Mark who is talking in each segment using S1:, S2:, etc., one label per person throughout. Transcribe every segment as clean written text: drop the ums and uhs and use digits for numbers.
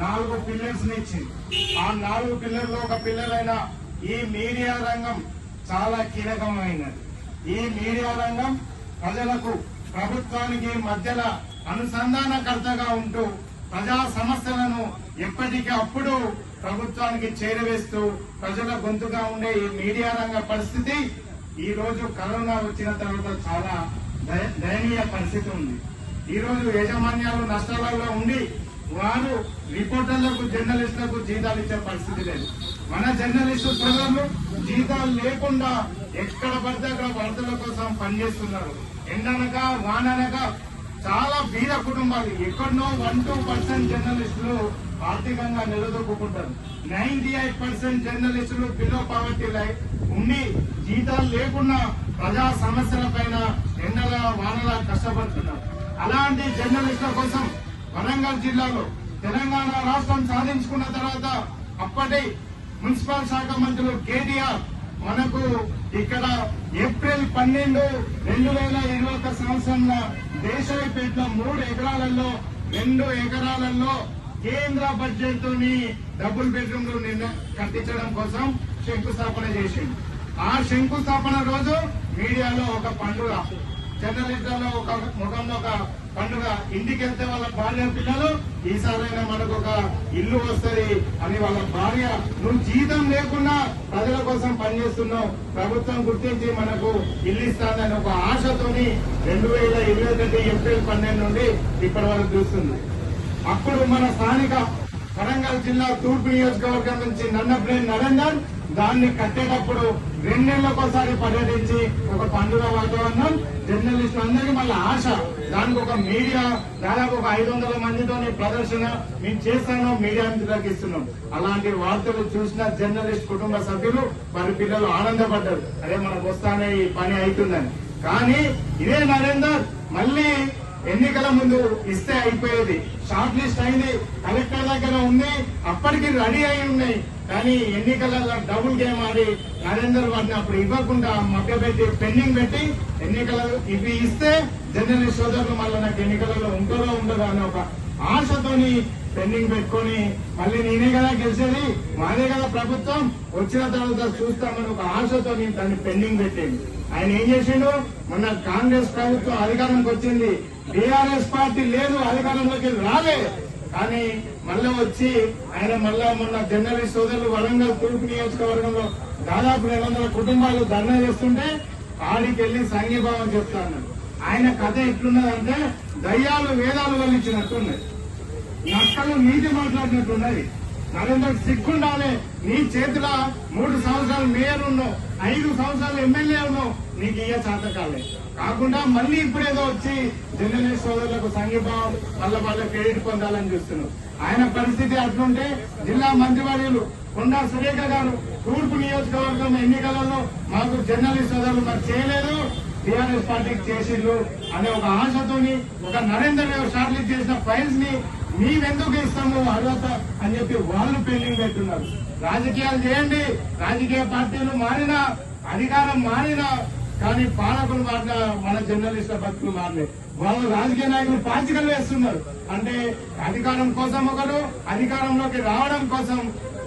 S1: 4 pillars ఇచ్చింది. ఆ 4 పిల్లర్లో ఒక పిల్లర్ అయిన ఈ మీడియా రంగం చాలా కీలకమైనది. ఈ మీడియా రంగం ప్రజలకు ప్రభుత్వానికి మధ్యలో అనుసంధానకర్తగా ఉంటూ ప్రజా సమస్యలను ఎప్పటికీ అప్పుడు ప్రభుత్వానికి చేరవేస్తూ ప్రజల గొంతుగా ఉండే ఈ మీడియా రంగ పరిస్థితి ఈ రోజు కరోనా వచ్చిన తర్వాత చాలా దయనీయ పరిస్థితి ఉంది. ఈ రోజు యాజమాన్యాలు నష్టాలలో ఉండి వారు రిపోర్టర్లకు జర్నలిస్టులకు జీతాలు ఇచ్చే పరిస్థితి లేదు. మన జర్నలిస్టు సోదరులు జీతాలు లేకుండా ఎక్కడ పడితే అక్కడ వార్తల కోసం పనిచేస్తున్నారు. ఎండనక వాననక చాలా బీద కుటుంబాలు ఎక్కడనో 1-2% జర్నలిస్టులు ఆర్థికంగా నిలదొక్కుంటారు. 98% జర్నలిస్టులు బిలో పావర్టీ లైన్ ఉండి జీతాలు లేకుండా ప్రజా సమస్యల పైన ఎండల వానల కష్టపడుతున్నారు. అలాంటి జర్నలిస్టుల కోసం వరంగల్ జిల్లాలో తెలంగాణ రాష్ట్రం సాధించుకున్న తర్వాత అప్పటి మున్సిపల్ శాఖ మంత్రులు కేటీఆర్ మనకు ఇక్కడ ఏప్రిల్ 12, 2021 సంవత్సరంలో దేశాయిపేటలో 3 ఎకరాలలో 2 ఎకరాలలో కేంద్ర బడ్జెట్ తోని డబుల్ బెడ్రూమ్లు కట్టించడం కోసం శంకుస్థాపన చేసింది. ఆ శంకుస్థాపన రోజు మీడియాలో ఒక పండుగ, జర్నలిస్టులలో ఒక ముఖంలో ఒక పండుగ. ఇంటికి వెళ్తే వాళ్ళ భార్య పిల్లలు ఈసారైనా మనకు ఒక ఇల్లు వస్తుంది అని వాళ్ళ భార్య, నువ్వు జీతం లేకుండా ప్రజల కోసం పనిచేస్తున్నావు, ప్రభుత్వం గుర్తించి మనకు ఇల్లు ఇస్తానని ఒక ఆశతోని 2021 ఏప్రిల్ 12 నుండి ఇప్పటి వరకు చూస్తుంది. అప్పుడు మన స్థానిక వరంగల్ జిల్లా తూర్పు నియోజకవర్గం నుంచి నన్నప్రేమ్ నరేందర్ దాన్ని కట్టేటప్పుడు 2 నెలలకోసారి పర్యటించి ఒక పండుగ వాతావరణం జర్నలిస్టులు అందరికీ మళ్ళీ ఆశ. దానికి ఒక మీడియా దాదాపు ఒక 500 మందితోని ప్రదర్శన మేము చేస్తాను, మీడియా మిత్రులకు ఇస్తున్నాం. అలాంటి వార్తలు చూసిన జర్నలిస్ట్ కుటుంబ సభ్యులు వారి పిల్లలు ఆనందపడ్డారు, అదే మనకు వస్తానే ఈ పని అవుతుందని. కానీ ఇదే నరేందర్ మళ్ళీ ఎన్నికల ముందు ఇస్తే అయిపోయేది. షార్ట్ లిస్ట్ అయింది, కలెక్టర్ దగ్గర ఉంది, అప్పటికి రెడీ అయి ఉన్నాయి. కానీ ఎన్నికలలో డబుల్ గేమ్ ఆడి నరేందర్ వాటిని అప్పుడు ఇవ్వకుండా మభ్యపెట్టి పెండింగ్ పెట్టి ఎన్నికలు ఇవి ఇస్తే జర్నలిస్ట్ సోదరులు మళ్ళీ నాకు ఎన్నికలలో ఉంటుందో ఉండదో అని ఒక ఆశతోని పెండింగ్ పెట్టుకుని మళ్ళీ నేనే కదా గెలిచేది, మాదే కదా ప్రభుత్వం, వచ్చిన తర్వాత చూస్తామని ఒక ఆశతోని దాన్ని పెండింగ్ పెట్టింది. ఆయన ఏం చేసిండు, మొన్న కాంగ్రెస్ ప్రభుత్వం అధికారంకి వచ్చింది, టీఆర్ఎస్ పార్టీ లేదు, అధికారంలోకి రాలే. కానీ మళ్ళీ వచ్చి ఆయన మళ్ళా మొన్న జర్నలిస్ట్ సోదరులు వరంగల్ తూర్పు నియోజకవర్గంలో దాదాపు 200 కుటుంబాలు ధర్నా చేస్తుంటే ఆడికి వెళ్లి సంఘీభావం చెప్తాను. ఆయన కథ ఎట్లున్నదంటే దయ్యాలు వేదాలు వల్లించినట్టున్నది, నక్కలు నీతి మాట్లాడినట్టున్నది. నరేందర్ సిగ్గుండాలి, నీ చేతిలో 3 సంవత్సరాలు మేయర్ ఉన్నావు, 5 సంవత్సరాలు ఎమ్మెల్యే ఉన్నావు, నీకు ఇయ్య చేతకాలే కాకుండా మళ్ళీ ఇప్పుడేదో వచ్చి జర్నలిస్ట్ సోదరులకు సంఘీభావం వాళ్ళ క్రెడిట్ పొందాలని చూస్తున్నావు. ఆయన పరిస్థితి అట్లుంటే జిల్లా మంత్రివర్యులు కొండా సురేఖ గారు తూర్పు నియోజకవర్గం ఎన్నికలలో మాకు జర్నలిస్ట్ సోదరులు మాకు చేయలేదు, టీఆర్ఎస్ పార్టీకి చేసిళ్ళు అనే ఒక ఆశతోని ఒక నరేందర్ షార్ట్ లిస్ట్ చేసిన ఫైల్స్ ని మేమెందుకు ఇస్తాము అర్హత అని చెప్పి వాళ్ళు పెండింగ్ పెట్టున్నారు. రాజకీయాలు చేయండి, రాజకీయ పార్టీలు మారినా అధికారం మారినా కానీ పాలకులు మారిన మన జర్నలిస్టుల బతుకులు మారలేదు. వాళ్ళు రాజకీయ నాయకులు పాచికలు వేస్తున్నారు. అంటే అధికారం కోసం ఒకరు, అధికారంలోకి రావడం కోసం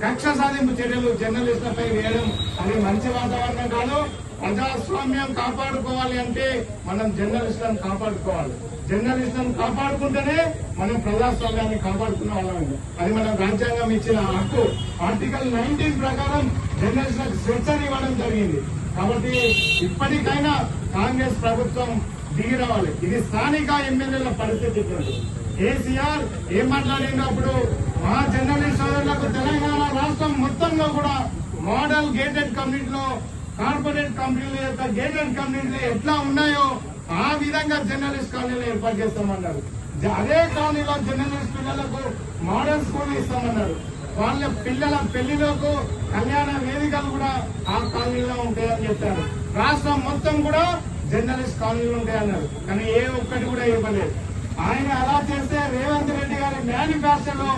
S1: కక్ష సాధింపు చర్యలు జర్నలిస్టులపై వేయడం అది మంచి వాతావరణం కాదు. ప్రజాస్వామ్యం కాపాడుకోవాలి అంటే మనం జర్నలిస్టులను కాపాడుకోవాలి. జర్నలిస్టులను కాపాడుకుంటేనే మనం ప్రజాస్వామ్యాన్ని కాపాడుకున్న వాళ్ళం. అది మన రాజ్యాంగం ఇచ్చిన హక్కు. ఆర్టికల్ 19 ప్రకారం జర్నలిస్టులకు స్వేచ్ఛను ఇవ్వడం జరిగింది. కాబట్టి ఇప్పటికైనా కాంగ్రెస్ ప్రభుత్వం దిగి రావాలి. ఇది స్థానిక ఎమ్మెల్యేల పరిస్థితి. కేసీఆర్ ఏం మాట్లాడినప్పుడు మా జర్నలిస్ట్ సోదరులకు తెలంగాణ రాష్ట్రం మొత్తంలో కూడా మోడల్ గేటెడ్ కమ్యూనిటీలో కార్పొరేట్ కంపెనీల యొక్క గేటెడ్ కమ్యూనిటీలు ఎట్లా ఉన్నాయో ఆ విధంగా జర్నలిస్ట్ కాలనీలు ఏర్పాటు చేస్తామన్నారు. అదే కాలనీలో జర్నలిస్ట్ పిల్లలకు మోడల్ స్కూల్ ఇస్తామన్నారు. వాళ్ళ పిల్లల పెళ్లిలకు కళ్యాణ వేదికలు కూడా ఆ కాలనీలో ఉంటాయని చెప్పారు. రాష్ట్రం మొత్తం కూడా జర్నలిస్ట్ కాలనీలు ఉంటాయన్నారు. కానీ ఏ ఒక్కటి కూడా ఇవ్వలేదు. ఆయన అలా చేస్తే రేవంత్ రెడ్డి గారి మేనిఫెస్టోలో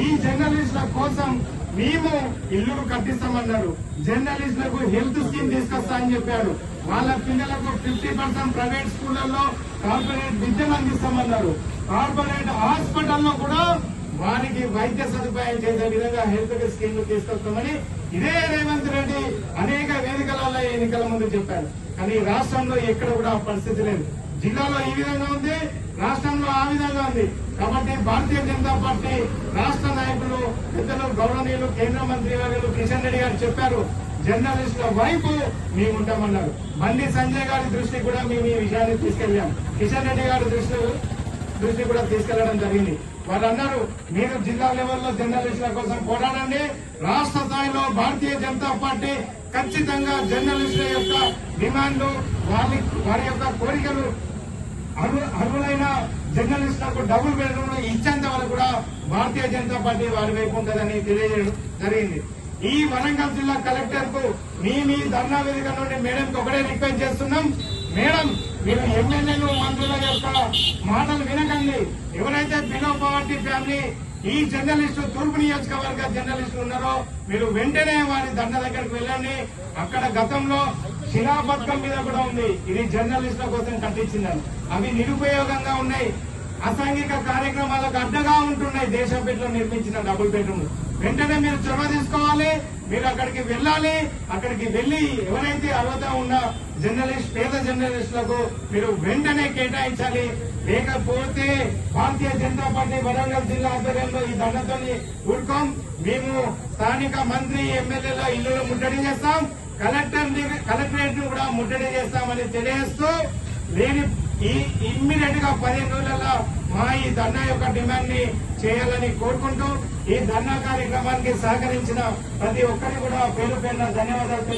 S1: ఈ జర్నలిస్టుల కోసం మేము ఇల్లులు కట్టిస్తామన్నారు. జర్నలిస్టులకు హెల్త్ స్కీమ్ తీసుకొస్తా అని చెప్పారు. వాళ్ళ పిల్లలకు 50% ప్రైవేట్ స్కూళ్లలో కార్పొరేట్ విద్యను అందిస్తామన్నారు. కార్పొరేట్ హాస్పిటల్లో కూడా వారికి వైద్య సదుపాయం చేసే విధంగా హెల్త్ స్కీమ్లు తీసుకొస్తామని ఇదే రేవంత్ రెడ్డి అనేక వేదికలలో ఎన్నికల ముందు చెప్పారు. కానీ రాష్ట్రంలో ఎక్కడ కూడా ఆ పరిస్థితి లేదు. జిల్లాలో ఈ విధంగా ఉంది, రాష్ట్రంలో ఆ విధంగా ఉంది. కాబట్టి భారతీయ జనతా పార్టీ రాష్ట్ర నాయకులు పెద్దలు గౌరవనీయులు కేంద్ర మంత్రి వర్యులు కిషన్ రెడ్డి గారు చెప్పారు, జర్నలిస్టుల వైపు మేము ఉంటామన్నారు. బండి సంజయ్ గారి దృష్టికి కూడా మేము ఈ విషయాన్ని తీసుకెళ్లాం. కిషన్ రెడ్డి గారి దృష్టి కూడా తీసుకెళ్లడం జరిగింది. వారు అన్నారు, మీరు జిల్లా లెవెల్లో జర్నలిస్టుల కోసం పోరాడండి. రాష్ట్ర స్థాయిలో భారతీయ జనతా పార్టీ ఖచ్చితంగా జర్నలిస్టుల యొక్క డిమాండ్లు వారి యొక్క కోరికలు అర్హులైన జర్నలిస్టులకు డబుల్ బెడ్రూమ్ ఇచ్చేంత వరకు కూడా భారతీయ జనతా పార్టీ వారి వైపు ఉంటుందని తెలియజేయడం జరిగింది. ఈ వరంగల్ జిల్లా కలెక్టర్ కు మీ ధర్నా వేదిక నుండి మేడంకి ఒకటే రిక్వెస్ట్ చేస్తున్నాం. మేడం, మీరు ఎమ్మెల్యేలు మంత్రుల యొక్క మాటలు వినకండి. ఎవరైతే బిలో పవర్టీ ఫ్యామిలీ ఈ జర్నలిస్టు తూర్పు నియోజకవర్గ జర్నలిస్టులు ఉన్నారో మీరు వెంటనే వారి దండ దగ్గరకు వెళ్ళండి. అక్కడ గతంలో శిలాపథకం మీద కూడా ఉంది, ఇది జర్నలిస్టుల కోసం కట్టించిందని. అవి నిరుపయోగంగా ఉన్నాయి, అసాంఘిక కార్యక్రమాలకు అడ్డగా ఉంటున్నాయి. దేశంపేటలో నిర్మించిన డబుల్ బెడ్రూమ్ వెంటనే మీరు చొరవ తీసుకోవాలి. మీరు అక్కడికి వెళ్ళాలి. అక్కడికి వెళ్లి ఎవరైతే అర్హత ఉన్న పేద జర్నలిస్టులకు మీరు వెంటనే కేటాయించాలి. లేకపోతే భారతీయ జనతా పార్టీ వరంగల్ జిల్లా ఆధ్వర్యంలో ఈ దండతో ఊరుకోం. మేము స్థానిక మంత్రి ఎమ్మెల్యేల ఇల్లులు ముట్టడి చేస్తాం, కలెక్టరేట్ ను కూడా ముట్టడి చేస్తామని తెలియజేస్తూ ఇమ్మీడియట్ గా 15 రోజులలో మా ఈ ధర్నా యొక్క డిమాండ్ ని చేయాలని కోరుకుంటూ ఈ ధర్నా కార్యక్రమానికి సహకరించిన ప్రతి ఒక్కరికి కూడా పేరు పేరున ధన్యవాదాలు.